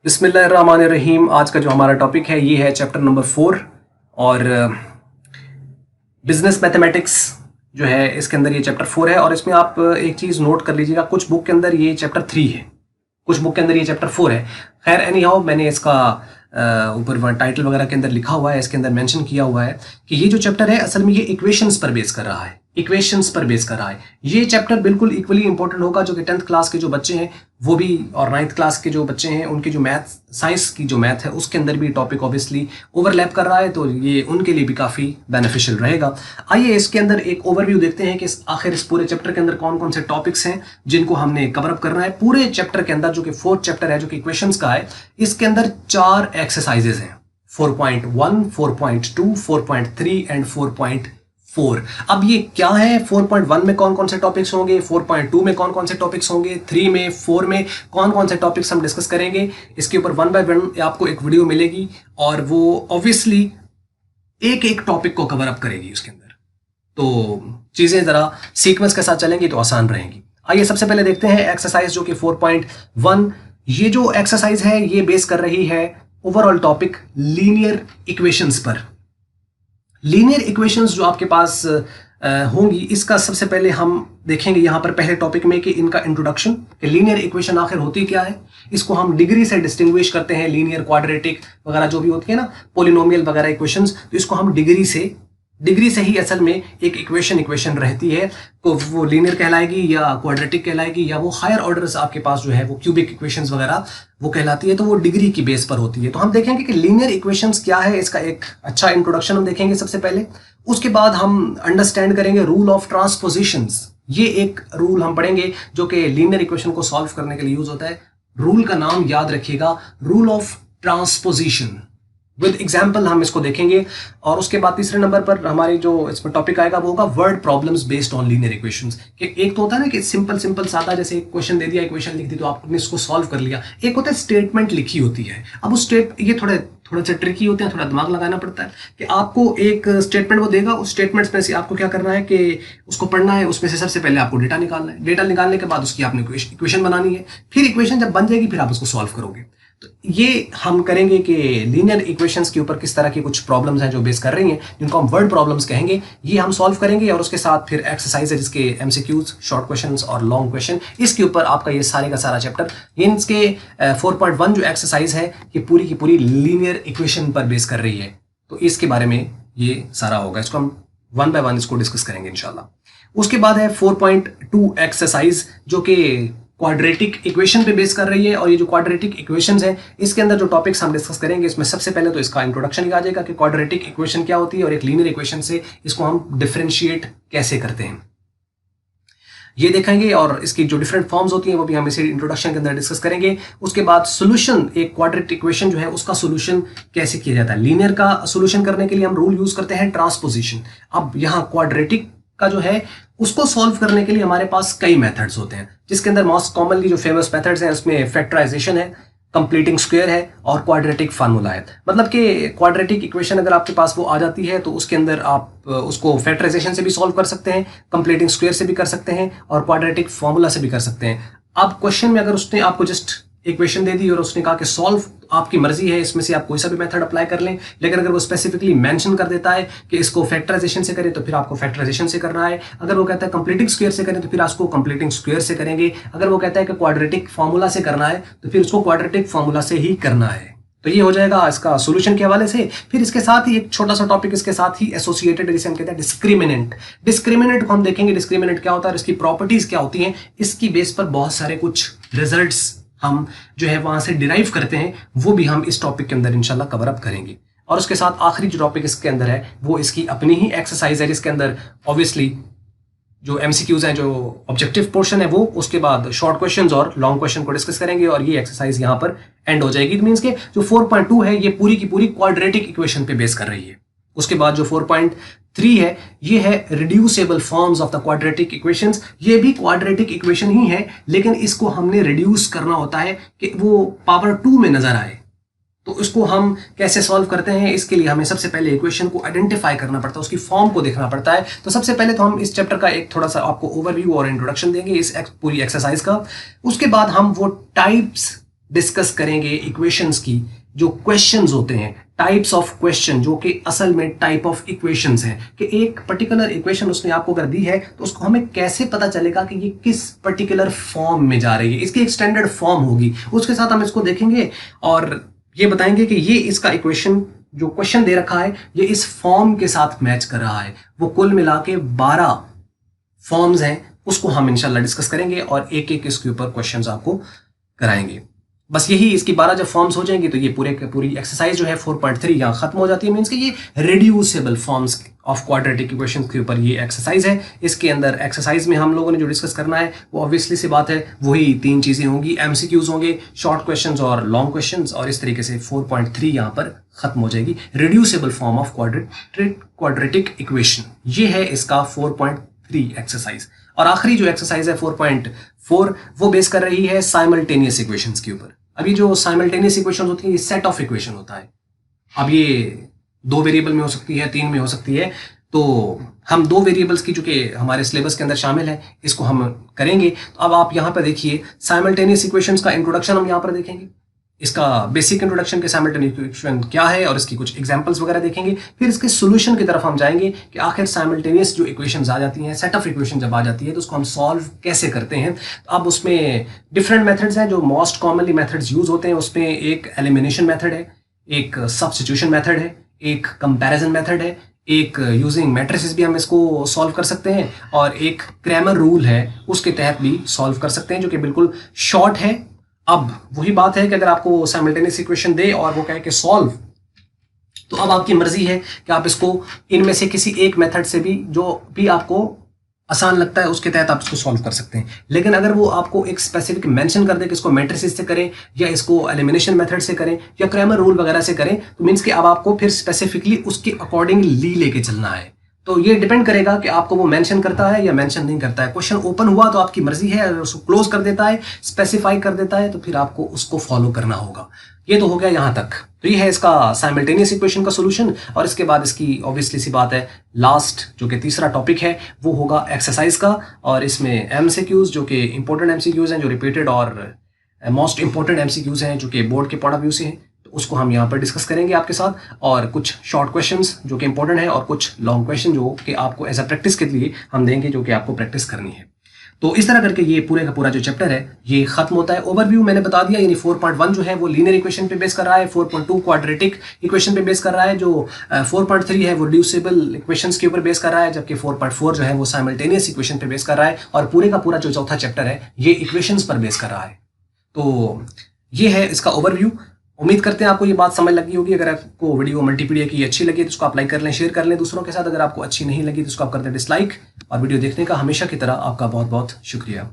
बिस्मिल्लाहिर्रहमानिर्रहीम। आज का जो हमारा टॉपिक है ये है चैप्टर नंबर 4 और बिजनेस मैथमेटिक्स जो है इसके अंदर ये चैप्टर 4 है। और इसमें आप एक चीज़ नोट कर लीजिएगा, कुछ बुक के अंदर ये चैप्टर 3 है, कुछ बुक के अंदर ये चैप्टर 4 है। खैर एनी हाउ, मैंने इसका ऊपर टाइटल वगैरह के अंदर लिखा हुआ है, इसके अंदर मेंशन किया हुआ है कि ये जो चैप्टर है असल में ये इक्वेशंस पर बेस कर रहा है, इक्वेशंस पर बेस कर रहा है। ये चैप्टर बिल्कुल इक्वली इंपॉर्टेंट होगा जो कि 10th क्लास के जो बच्चे हैं वो भी, और 9th क्लास के जो बच्चे हैं उनके जो मैथ, साइंस की जो मैथ है उसके अंदर भी टॉपिक ऑब्वियसली ओवरलैप कर रहा है, तो ये उनके लिए भी काफ़ी बेनिफिशियल रहेगा। आइए इसके अंदर एक ओवरव्यू देखते हैं कि आखिर इस पूरे चैप्टर के अंदर कौन कौन से टॉपिक्स हैं जिनको हमने कवर अप करना है। पूरे चैप्टर के अंदर जो कि 4th चैप्टर है जो कि इक्वेशंस का है, इसके अंदर 4 एक्सरसाइजेज हैं, 4.1, 4.2, 4.3 एंड 4.4। अब ये क्या है, 4.1 में कौन कौन से टॉपिक्स होंगे, 4.2 में कौन कौन से टॉपिक्स होंगे, 3 में, 4 में कौन कौन से टॉपिक्स हम डिस्कस करेंगे, इसके ऊपर 1 बाय 1 आपको एक वीडियो मिलेगी और वो ऑब्वियसली एक एक टॉपिक को कवर अप करेगी उसके अंदर, तो चीजें जरा सीक्वेंस के साथ चलेंगी तो आसान रहेंगी। आइए सबसे पहले देखते हैं एक्सरसाइज जो कि 4.1। ये जो एक्सरसाइज है ये बेस कर रही है ओवरऑल टॉपिक लीनियर इक्वेशंस पर। लीनियर इक्वेशंस जो आपके पास होंगी, इसका सबसे पहले हम देखेंगे यहाँ पर पहले टॉपिक में कि इनका इंट्रोडक्शन, कि लीनियर इक्वेशन आखिर होती क्या है। इसको हम डिग्री से डिस्टिंग्विश करते हैं, लीनियर, क्वाड्रेटिक वगैरह जो भी होती है ना, पोलिनोमियल वगैरह इक्वेशंस, तो इसको हम डिग्री से ही असल में एक इक्वेशन रहती है, तो वो लीनियर कहलाएगी या क्वाड्रेटिक कहलाएगी या वो हायर ऑर्डर्स आपके पास जो है वो क्यूबिक इक्वेशंस वगैरह वो कहलाती है, तो वो डिग्री की बेस पर होती है। तो हम देखेंगे कि लीनियर इक्वेशंस क्या है, इसका एक अच्छा इंट्रोडक्शन हम देखेंगे सबसे पहले। उसके बाद हम अंडरस्टैंड करेंगे रूल ऑफ ट्रांसपोजिशंस। ये एक रूल हम पढ़ेंगे जो कि लीनियर इक्वेशन को सॉल्व करने के लिए यूज होता है। रूल का नाम याद रखिएगा, rule of transposition. With example हम इसको देखेंगे। और उसके बाद तीसरे नंबर पर हमारी जो इसमें टॉपिक आएगा वो होगा word problems based on linear equations. कि एक तो होता है ना कि सिंपल सादा, जैसे एक क्वेश्चन दे दिया, इक्वेशन लिख दी तो आपने इसको सॉल्व कर लिया। एक होता है स्टेटमेंट लिखी होती है। अब उस ये थोड़ा सा ट्रिकी होते हैं, थोड़ा दिमाग लगाना पड़ता है कि आपको एक स्टेटमेंट वो देगा, उस स्टेटमेंट्स में से आपको क्या करना है कि उसको पढ़ना है, उसमें से सबसे पहले आपको डेटा निकालना है। डेटा निकालने के बाद उसकी आपने इक्वेशन बनानी है, फिर इक्वेशन जब बन जाएगी फिर आप उसको सॉल्व करोगे। तो ये हम करेंगे कि लीनियर इक्वेशंस के ऊपर किस तरह की कुछ प्रॉब्लम्स हैं जो बेस कर रही हैं, जिनको हम वर्ड प्रॉब्लम्स कहेंगे, ये हम सॉल्व करेंगे। और उसके साथ फिर एक्सरसाइज है जिसके एमसीक्यूज, शॉर्ट क्वेश्चंस और लॉन्ग क्वेश्चन, इसके ऊपर आपका ये सारे का सारा चैप्टर, इसके 4.1 जो एक्सरसाइज है ये पूरी की पूरी लीनियर इक्वेशन पर बेस कर रही है, तो इसके बारे में ये सारा होगा। इसको हम 1 बाय 1 इसको डिस्कस करेंगे इंशाल्लाह। उसके बाद है 4.2 एक्सरसाइज जो कि क्वाड्रेटिक इक्वेशन पे बेस कर रही है। और ये जो क्वाड्रेटिक इक्वेशंस है इसके अंदर जो टॉपिक्स हम डिस्कस करेंगे, इसमें सबसे पहले तो इसका इंट्रोडक्शन ही आ जाएगा कि क्वाड्रेटिक इक्वेशन क्या होती है और एक लीनियर इक्वेशन से इसको हम डिफरेंशिएट कैसे करते हैं ये देखेंगे। और इसकी जो डिफरेंट फॉर्म्स होती हैं वो भी हम इसी इंट्रोडक्शन के अंदर डिस्कस करेंगे। उसके बाद सोल्यूशन, एक क्वाड्रेटिक इक्वेशन जो है उसका सोल्यूशन कैसे किया जाता है। लीनियर का सोल्यूशन करने के लिए हम रूल यूज करते हैं ट्रांसपोजिशन। अब यहाँ क्वाड्रेटिक का जो है उसको सॉल्व करने के लिए हमारे पास कई मेथड्स होते हैं, जिसके अंदर मोस्ट कॉमनली जो फेमस मेथड्स हैं उसमें फैक्टराइजेशन है, कंप्लीटिंग स्क्वायर है और क्वाड्रेटिक फार्मूला है। मतलब कि क्वाड्रेटिक इक्वेशन अगर आपके पास वो आ जाती है तो उसके अंदर आप उसको फैक्टराइजेशन से भी सॉल्व कर सकते हैं, कंप्लीटिंग स्क्वायर से भी कर सकते हैं और क्वाड्रेटिक फार्मूला से भी कर सकते हैं। अब क्वेश्चन में अगर उसने आपको जस्ट इक्वेशन दे दी और उसने कहा कि सॉल्व, आपकी मर्जी है, इसमें से आप कोई सा भी मेथड अप्लाई कर लें, लेकिन अगर वो स्पेसिफिकली मेंशन कर देता है कि इसको फैक्टराइजेशन से करें तो फिर आपको फैक्टराइजेशन से करना है। अगर वो कहता है कंप्लीटिंग स्क्वायर से करें तो फिर आपको कंप्लीटिंग स्क्वायर से करेंगे। अगर वो कहता है कि क्वाड्रेटिक फार्मूला से करना है तो फिर उसको क्वाड्रेटिक फार्मूला से ही करना है। तो ये हो जाएगा इसका सोल्यूशन के हवाले से। फिर इसके साथ ही एक छोटा सा टॉपिक इसके साथ ही एसोसिएटेड है जिसे हम कहते हैं डिस्क्रिमिनेंट। डिस्क्रिमिनेंट को हम देखेंगे, डिस्क्रिमिनेंट क्या होता है, इसकी प्रॉपर्टीज क्या होती हैं, इसकी बेस पर बहुत सारे कुछ रिजल्ट्स हम जो है वहां से डिराइव करते हैं, वो भी हम इस टॉपिक के अंदर इंशाल्लाह कवर अप करेंगे। और उसके साथ आखिरी जो टॉपिक इसके अंदर है वो इसकी अपनी ही एक्सरसाइज है, जिसके अंदर ऑब्वियसली जो एमसीक्यूज हैं, जो ऑब्जेक्टिव पोर्शन है वो, उसके बाद शॉर्ट क्वेश्चंस और लॉन्ग क्वेश्चन को डिस्कस करेंगे और ये एक्सरसाइज यहाँ पर एंड हो जाएगी। इट मींस के जो 4.2 है ये पूरी की पूरी क्वाड्रेटिक इक्वेशन पे बेस कर रही है। उसके बाद जो 4.3 है ये है reducible forms of the quadratic equations. ये भी क्वाड्रेटिक इक्वेशन ही है, लेकिन इसको हमने रिड्यूस करना होता है कि वो पावर 2 में नजर आए। तो इसको हम कैसे सॉल्व करते हैं, इसके लिए हमें सबसे पहले इक्वेशन को आइडेंटिफाई करना पड़ता है, उसकी फॉर्म को देखना पड़ता है। तो सबसे पहले तो हम इस चैप्टर का एक थोड़ा सा आपको ओवरव्यू और इंट्रोडक्शन देंगे इस पूरी एक्सरसाइज का। उसके बाद हम वो टाइप्स डिस्कस करेंगे इक्वेशंस की, जो क्वेश्चंस होते हैं, टाइप्स ऑफ क्वेश्चन, जो कि असल में टाइप ऑफ इक्वेशंस हैं, कि एक पर्टिकुलर इक्वेशन उसने आपको अगर दी है तो उसको हमें कैसे पता चलेगा कि ये किस पर्टिकुलर फॉर्म में जा रही है, इसकी एक स्टैंडर्ड फॉर्म होगी, उसके साथ हम इसको देखेंगे और ये बताएंगे कि ये इसका इक्वेशन जो क्वेश्चन दे रखा है ये इस फॉर्म के साथ मैच कर रहा है। वो कुल मिला के 12 फॉर्म्स हैं, उसको हम इंशाल्लाह डिस्कस करेंगे और एक एक इसके ऊपर क्वेश्चंस आपको कराएंगे। बस यही, इसकी 12 जब फॉर्म्स हो जाएंगी तो ये पूरी एक्सरसाइज जो है 4.3 यहाँ खत्म हो जाती है। मीन्स कि ये reducible forms of quadratic equations के ऊपर ये एक्सरसाइज है। इसके अंदर एक्सरसाइज में हम लोगों ने जो डिस्कस करना है वो ऑब्वियसली सी बात है वही 3 चीजें होंगी, एमसीक्यूज होंगे, शॉर्ट क्वेश्चंस और लॉन्ग क्वेश्चंस, और इस तरीके से 4.3 यहाँ पर खत्म हो जाएगी। Reducible form of quadratic equation, ये है इसका 4.3 एक्सरसाइज। और आखिरी जो एक्सरसाइज है 4.4 वो बेस कर रही है साइमल्टेनियस इक्वेशंस के ऊपर। अभी जो साइमल्टेनियस इक्वेशन होती है ये सेट ऑफ इक्वेशन होता है। अब ये 2 वेरिएबल में हो सकती है, 3 में हो सकती है, तो हम 2 वेरिएबल्स की जो कि हमारे सिलेबस के अंदर शामिल है इसको हम करेंगे। तो अब आप यहाँ पर देखिए साइमल्टेनियस इक्वेशंस का इंट्रोडक्शन हम यहाँ पर देखेंगे, इसका बेसिक इंट्रोडक्शन के साइमल्टेनियस इक्वेशन क्या है और इसकी कुछ एग्जांपल्स वगैरह देखेंगे। फिर इसके सॉल्यूशन की तरफ हम जाएंगे कि आखिर साइमल्टेनियस जो इक्वेशंस आ जाती हैं, सेट ऑफ इक्वेशन जब आ जाती है तो उसको हम सॉल्व कैसे करते हैं। तो अब उसमें डिफरेंट मेथड्स हैं, जो मोस्ट कॉमनली मेथड्स यूज होते हैं उसमें एक एलिमिनेशन मेथड है, एक सब्स्टिट्यूशन मेथड है, एक कंपैरिजन मेथड है, एक यूजिंग मैट्रिसेस भी हम इसको सॉल्व कर सकते हैं, और एक क्रैमर रूल है उसके तहत भी सॉल्व कर सकते हैं, जो कि बिल्कुल शॉर्ट है। अब वही बात है कि अगर आपको साइमल्टेनियस इक्वेशन दे और वो कहे कि सॉल्व, तो अब आपकी मर्जी है कि आप इसको इनमें से किसी एक मेथड से भी जो भी आपको आसान लगता है उसके तहत आप इसको सॉल्व कर सकते हैं। लेकिन अगर वो आपको एक स्पेसिफिक मेंशन कर दे कि इसको मैट्रिसेस से करें या इसको एलिमिनेशन मेथड से करें या क्रैमर रूल वगैरह से करें, तो मीन्स कि अब आपको फिर स्पेसिफिकली उसके अकॉर्डिंगली लेके चलना है। तो ये डिपेंड करेगा कि आपको वो मेंशन करता है या मेंशन नहीं करता है। क्वेश्चन ओपन हुआ तो आपकी मर्जी है, अगर उसको क्लोज कर देता है, स्पेसिफाई कर देता है, तो फिर आपको उसको फॉलो करना होगा। ये तो हो गया यहां तक। तो ये है इसका साइमल्टेनियस इक्वेशन का सॉल्यूशन, और इसके बाद इसकी ऑब्वियसली सी बात है लास्ट जो कि तीसरा टॉपिक है वो होगा एक्सरसाइज का, और इसमें एमसीक्यूज जो कि इंपॉर्टेंट एमसीक्यूज हैं, जो रिपीटेड और मोस्ट इंपॉर्टेंट एमसीक्यूज हैं जो कि बोर्ड के पॉइंट ऑफ व्यू से हैं, तो उसको हम यहाँ पर डिस्कस करेंगे आपके साथ, और कुछ शॉर्ट क्वेश्चंस जो कि इंपॉर्टेंट है और कुछ लॉन्ग क्वेश्चन जो कि आपको एज अ प्रैक्टिस के लिए हम देंगे, जो कि आपको प्रैक्टिस करनी है। तो इस तरह करके ये पूरे का पूरा जो चैप्टर है ये खत्म होता है। ओवरव्यू मैंने बता दिया, यानी 4.1 जो है वो लीनियर इक्वेशन पे बेस कर रहा है, 4.2 क्वाड्रेटिक इक्वेशन पे बेस कर रहा है, जो 4.3 है वो रिड्यूसिबल इक्वेशंस के ऊपर बेस कर रहा है, जबकि 4.4 जो है वो साइमल्टेनियस इक्वेशन पे बेस कर रहा है, और पूरे का पूरा जो चौथा चैप्टर है ये इक्वेशंस पर बेस कर रहा है। तो ये है इसका ओवरव्यू। उम्मीद करते हैं आपको ये बात समझ लगी होगी। अगर आपको वीडियो मल्टीपीडिया की अच्छी लगी तो उसको आप लाइक कर लें, शेयर कर लें दूसरों के साथ। अगर आपको अच्छी नहीं लगी तो उसको आप कर दें डिसलाइक। और वीडियो देखने का हमेशा की तरह आपका बहुत बहुत शुक्रिया।